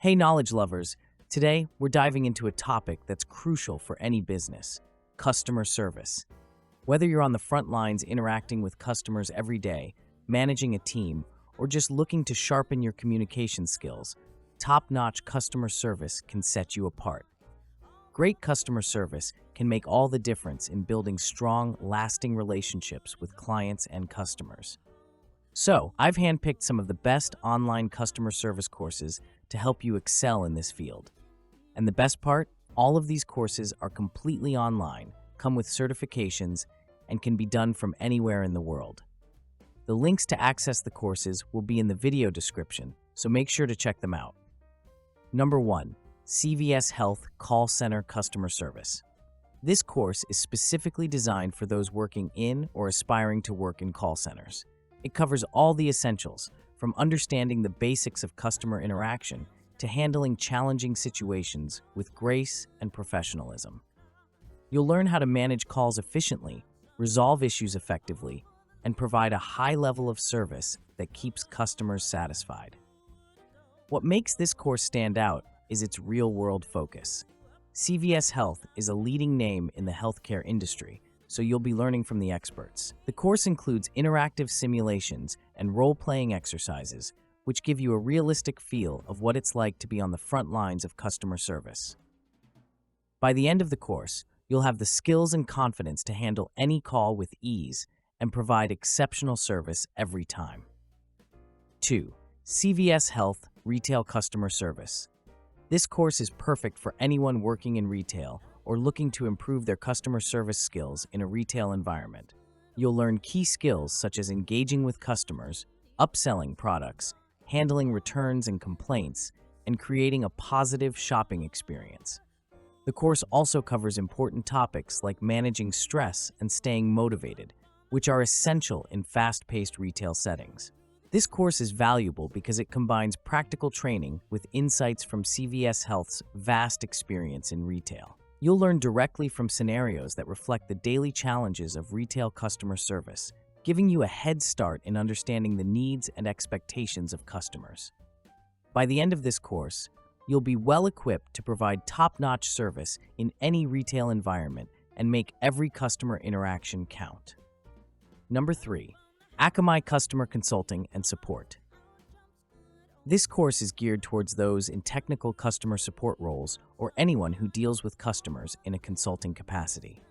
Hey, knowledge lovers. Today, we're diving into a topic that's crucial for any business: customer service. Whether you're on the front lines interacting with customers every day, managing a team, or just looking to sharpen your communication skills, top-notch customer service can set you apart. Great customer service can make all the difference in building strong, lasting relationships with clients and customers. So, I've handpicked some of the best online customer service courses to help you excel in this field. And the best part, all of these courses are completely online, come with certifications, and can be done from anywhere in the world. The links to access the courses will be in the video description, so make sure to check them out. Number 1. CVS Health Call Center Customer Service. This course is specifically designed for those working in or aspiring to work in call centers. It covers all the essentials, from understanding the basics of customer interaction to handling challenging situations with grace and professionalism. You'll learn how to manage calls efficiently, resolve issues effectively, and provide a high level of service that keeps customers satisfied. What makes this course stand out is its real-world focus. CVS Health is a leading name in the healthcare industry, so you'll be learning from the experts. The course includes interactive simulations and role-playing exercises, which give you a realistic feel of what it's like to be on the front lines of customer service. By the end of the course, you'll have the skills and confidence to handle any call with ease and provide exceptional service every time. 2. CVS Health Retail Customer Service. This course is perfect for anyone working in retail or looking to improve their customer service skills in a retail environment. You'll learn key skills such as engaging with customers, upselling products, handling returns and complaints, and creating a positive shopping experience. The course also covers important topics like managing stress and staying motivated, which are essential in fast-paced retail settings. This course is valuable because it combines practical training with insights from CVS Health's vast experience in retail. You'll learn directly from scenarios that reflect the daily challenges of retail customer service, giving you a head start in understanding the needs and expectations of customers. By the end of this course, you'll be well equipped to provide top-notch service in any retail environment and make every customer interaction count. Number 3. Akamai Customer Consulting and Support. This course is geared towards those in technical customer support roles or anyone who deals with customers in a consulting capacity.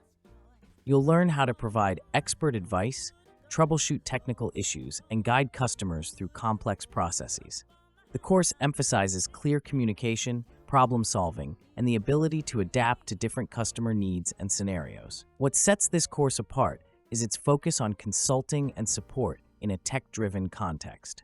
You'll learn how to provide expert advice, troubleshoot technical issues, and guide customers through complex processes. The course emphasizes clear communication, problem solving, and the ability to adapt to different customer needs and scenarios. What sets this course apart is its focus on consulting and support in a tech-driven context.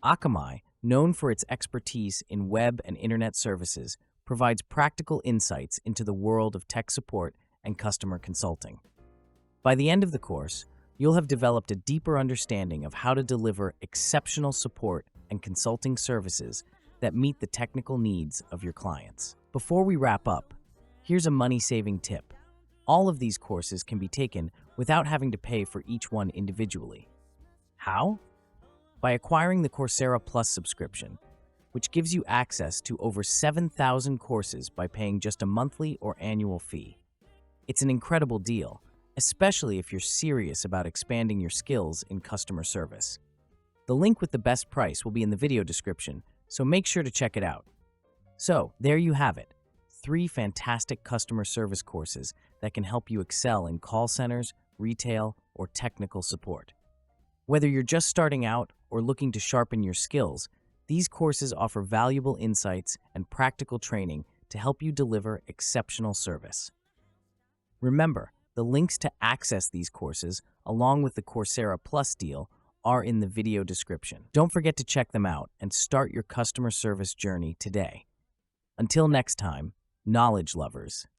Akamai, known for its expertise in web and internet services, provides practical insights into the world of tech support and customer consulting. By the end of the course, you'll have developed a deeper understanding of how to deliver exceptional support and consulting services that meet the technical needs of your clients. Before we wrap up, here's a money-saving tip. All of these courses can be taken without having to pay for each one individually. How? By acquiring the Coursera Plus subscription, which gives you access to over 7,000 courses by paying just a monthly or annual fee. It's an incredible deal, especially if you're serious about expanding your skills in customer service. The link with the best price will be in the video description, so make sure to check it out. So, there you have it. 3 fantastic customer service courses that can help you excel in call centers, retail, or technical support. Whether you're just starting out or looking to sharpen your skills, these courses offer valuable insights and practical training to help you deliver exceptional service. Remember, the links to access these courses, along with the Coursera Plus deal, are in the video description. Don't forget to check them out and start your customer service journey today. Until next time, knowledge lovers.